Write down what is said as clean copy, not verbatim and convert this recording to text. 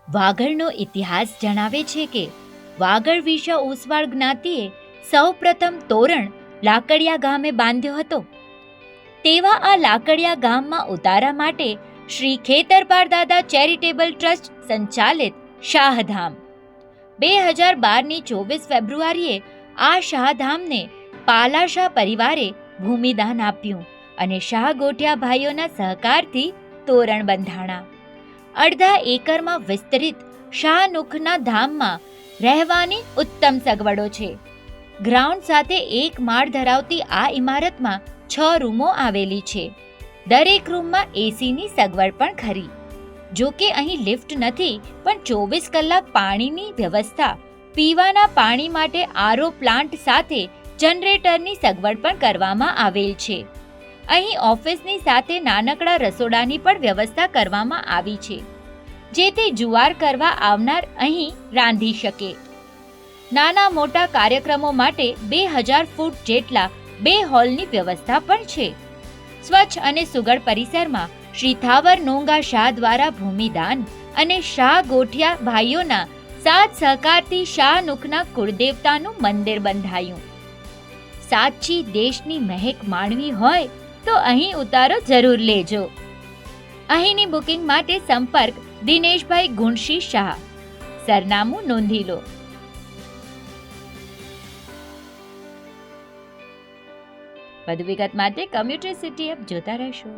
વાગડનો ઇતિહાસ જણાવે છે કે વાગડ વિશે ઓસવાળ જ્ઞાતિએ સૌ પ્રથમ તોરણ લાકડિયા ગામે બાંધ્યો હતો. તેવા આ લાકડિયા ગામમાં ઉતારા માટે શ્રી ખેતરપાળ દાદા ચેરિટેબલ ટ્રસ્ટ સંચાલિત શાહધામ 2012ની 24 ફેબ્રુઆરીએ આ શાહધામને પાલાશા પરિવારે ભૂમિદાન આપ્યું અને શાહ ગોઠિયા ભાઈઓના સહકારથી તોરણ બંધાણા. અડધા એકરમાં વિસ્તરિત શાહનુખના ધામમાં રહેવાની ઉત્તમ સગવડો છે. ગ્રાઉન્ડ સાથે એક માળ ધરાવતી આ ઇમારતમાં 6 રૂમો આવેલી છે. દરેક રૂમમાં એસીની સગવડ પણ ખરી. જો કે અહીં લિફ્ટ નથી, પણ 24 કલાક પાણીની વ્યવસ્થા, પીવાના પાણી માટે આરઓ પ્લાન્ટ સાથે જનરેટરની સગવડ પણ કરવામાં આવેલ છે. અહીં ઓફિસની સાથે નાનકડા રસોડાની પણ વ્યવસ્થા કરવામાં આવી છે, જેથી જુવાર કરવા આવનાર અહીં રાંધી શકે. નાના મોટા કાર્યક્રમો માટે 2000 ફૂટ જેટલા 2 હોલની વ્યવસ્થા પણ છે. સ્વચ્છ અને સુઘડ પરિસરમાં શ્રી થાવર નોંગા શાહ દ્વારા ભૂમિદાન અને શાહ ગોઠિયા ભાઈઓના સાથ સહકારથી શાહનુખના કુળદેવતાનું મંદિર બંધાયું. સાચી દેશની મહેક માણવી હોય તો અહીં ઉતારો જરૂર લેજો. અહીંની બુકિંગ માટે સંપર્ક દિનેશભાઈ ગુણશી શાહ. સરનામું નોંધી લો. વધુ વિગત માટે કમ્યુટર સિટી એપ જોતા રહેશો.